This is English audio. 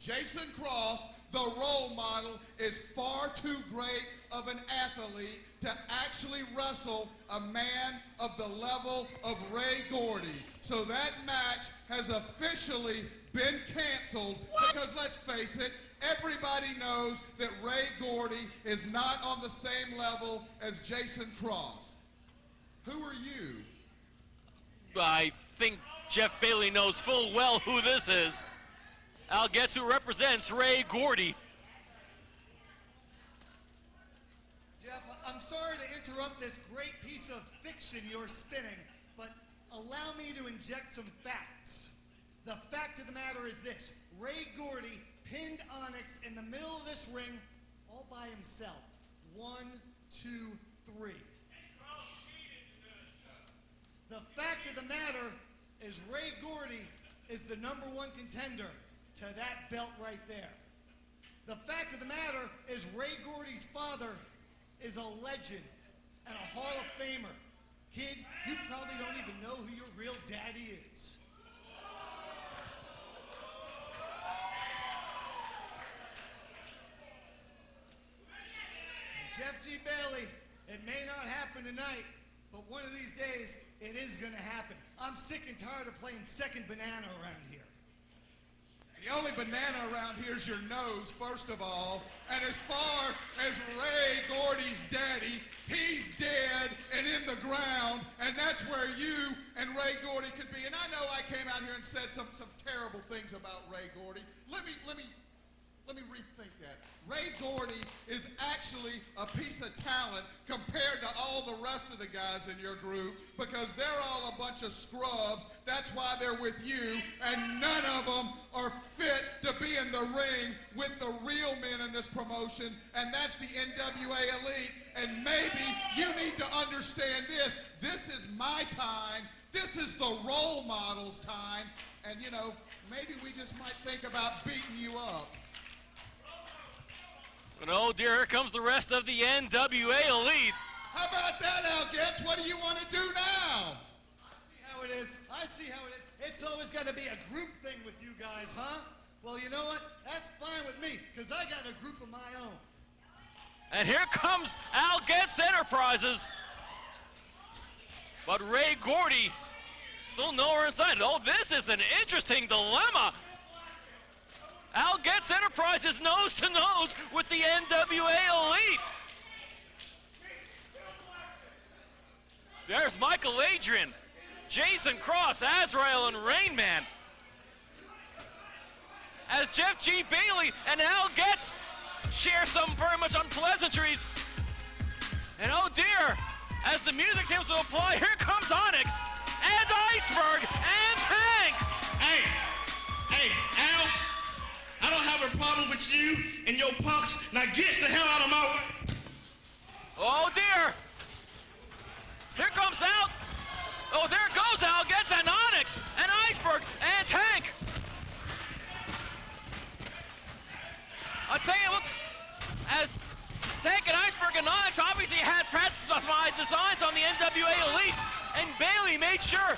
Jason Cross, the role model, is far too great of an athlete to actually wrestle a man of the level of Ray Gordy. So that match has officially been canceled because, let's face it, everybody knows that Ray Gordy is not on the same level as Jason Cross. Who are you? I think Jeff Bailey knows full well who this is. Al Getz, who represents Ray Gordy. Jeff, I'm sorry to interrupt this great piece of fiction you're spinning, but allow me to inject some facts. The fact of the matter is this: Ray Gordy pinned Onyx in the middle of this ring all by himself. 1, 2, 3. The fact of the matter is Ray Gordy is the #1 contender to that belt right there. The fact of the matter is Ray Gordy's father is a legend and a Hall of Famer. Kid, you probably don't even know who your real daddy is. And Jeff G. Bailey, it may not happen tonight, but one of these days, it is going to happen. I'm sick and tired of playing second banana around here. The only banana around here is your nose, first of all. And as far as Ray Gordy's daddy, he's dead and in the ground, and that's where you and Ray Gordy could be. And I know I came out here and said some terrible things about Ray Gordy. Let me rethink that. Ray Gordy is actually a piece of talent compared to all the rest of the guys in your group, because they're all a bunch of scrubs. That's why they're with you, and none of them are fit to be in the ring with the real men in this promotion, and that's the NWA Elite. And maybe you need to understand this. This is my time. This is the role model's time. And, you know, maybe we just might think about beating you up. And oh dear, here comes the rest of the NWA Elite. How about that, Al Getz? What do you want to do now? I see how it is. It's always got to be a group thing with you guys, huh? Well, you know what? That's fine with me, because I got a group of my own. And here comes Al Getz Enterprises. But Ray Gordy still nowhere inside. Oh, this is an interesting dilemma. Al Getz Enterprises nose to nose with the NWA Elite. There's Mikel, Adyran, Jason Cross, Azrael, and Rainman. As Jeff G. Bailey and Al Getz share some very much unpleasantries. And oh dear, as the music seems to apply, here comes Onyx and Iceberg and Tank. Hey, Al, I don't have a problem with you and your punks. Now get the hell out of my way. Oh dear. Here comes Al. Oh, there goes Al Getz and Onyx and Iceberg and Tank. I'll tell you what, as Tank and Iceberg and Onyx obviously had customized designs on the NWA Elite, and Bailey made sure